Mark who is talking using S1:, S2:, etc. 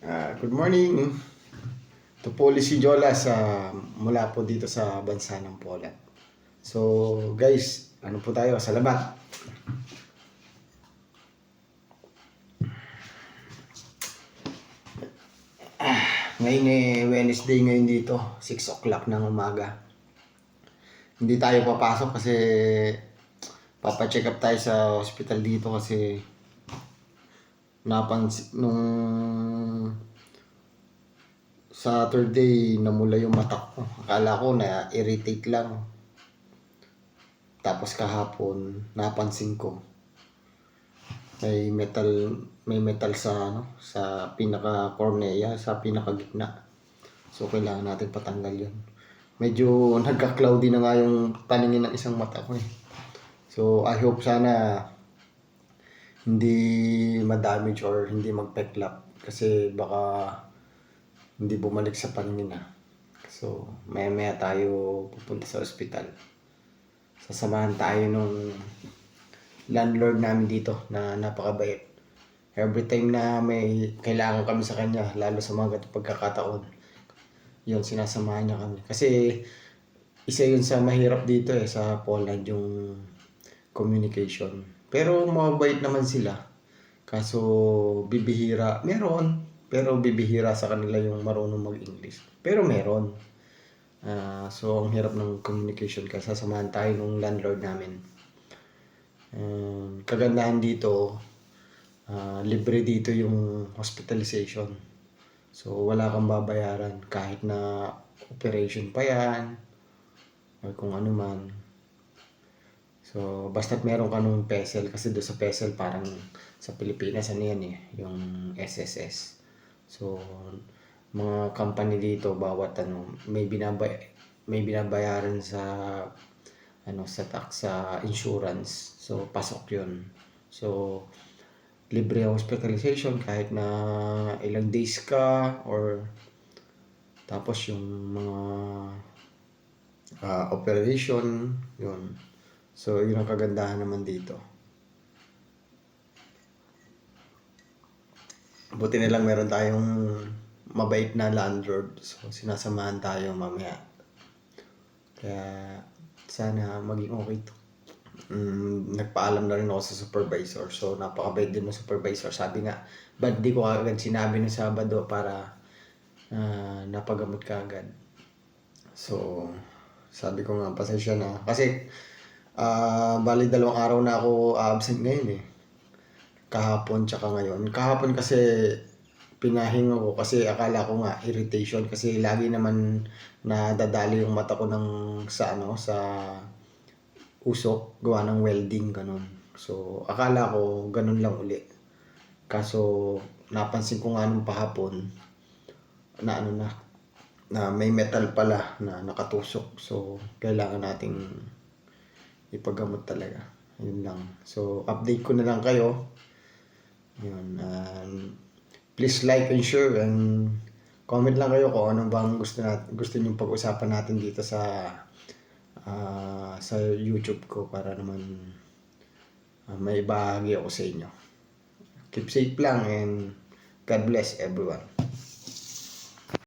S1: Good morning. Ito po ulit si Jola mula po dito sa bansa ng Poland. So guys, ano po tayo? Salamat. Ngayon Wednesday ngayon dito, 6 o'clock ng umaga. Hindi tayo papasok kasi papacheck up tayo sa hospital dito kasi nung Saturday namula yung mata ko. Akala ko na irritate lang. Tapos kahapon napansin ko may metal sa pinaka cornea, sa pinaka gitna. So kailangan natin patanggal 'yon. Medyo nagka-cloudy na nga yung paningin ng isang mata ko eh. So I hope sana hindi ma-damage or hindi mag-peklap kasi baka hindi bumalik sa paningin na. So maya tayo pupunta sa ospital. Sasamahan tayo nung landlord namin dito na napakabait. Every time na may kailangan kami sa kanya, lalo sa mga ganitong pagkakataon, yun, sinasamahan niya kami. Kasi isa yun sa mahirap dito sa Poland, yung communication. Pero mabait naman sila. Kaso bibihira, meron. Pero bibihira sa kanila yung marunong mag-English. Pero meron. So ang hirap ng communication kasi sasamahan tayo nung landlord namin. Kagandahan dito, libre dito yung hospitalization. So wala kang babayaran kahit na operation pa yan or kung ano man. So basta't meron ka nung PESEL, kasi doon sa PESEL parang sa Pilipinas ano yan yung SSS. So mga company dito bawat may binabayaran sa sa tax, sa insurance. So pasok 'yun. So libre ang hospitalization kahit na ilang days ka, or tapos yung mga operation, yun. So yun ang kagandahan naman dito. Buti na lang meron tayong mabait na landlord, so sinasamahan tayo mamaya. Kaya sana maging okay to. Nagpaalam na rin ako sa supervisor. So napakabait din ng supervisor. Sabi nga, ba't di ko agad sinabi ng Sabado para napagamot ka agad. So sabi ko nga, pasensya na. Kasi bali 2 araw na ako absent ngayon kahapon tsaka ngayon. Kahapon kasi pinahinga ko kasi akala ko nga irritation kasi lagi naman nadadali yung mata ko sa usok, gawa ng welding, ganun. So akala ko ganun lang uli. Kaso napansin ko nga nung pahapon na na may metal pala na nakatusok. So kailangan nating ipagamot talaga. Yun lang. So update ko na lang kayo. Yun. Please like and share and comment lang kayo kung ano bang gusto niyo pag-usapan natin dito sa YouTube ko para naman may bahagi ako sa inyo. Keep safe lang and God bless everyone.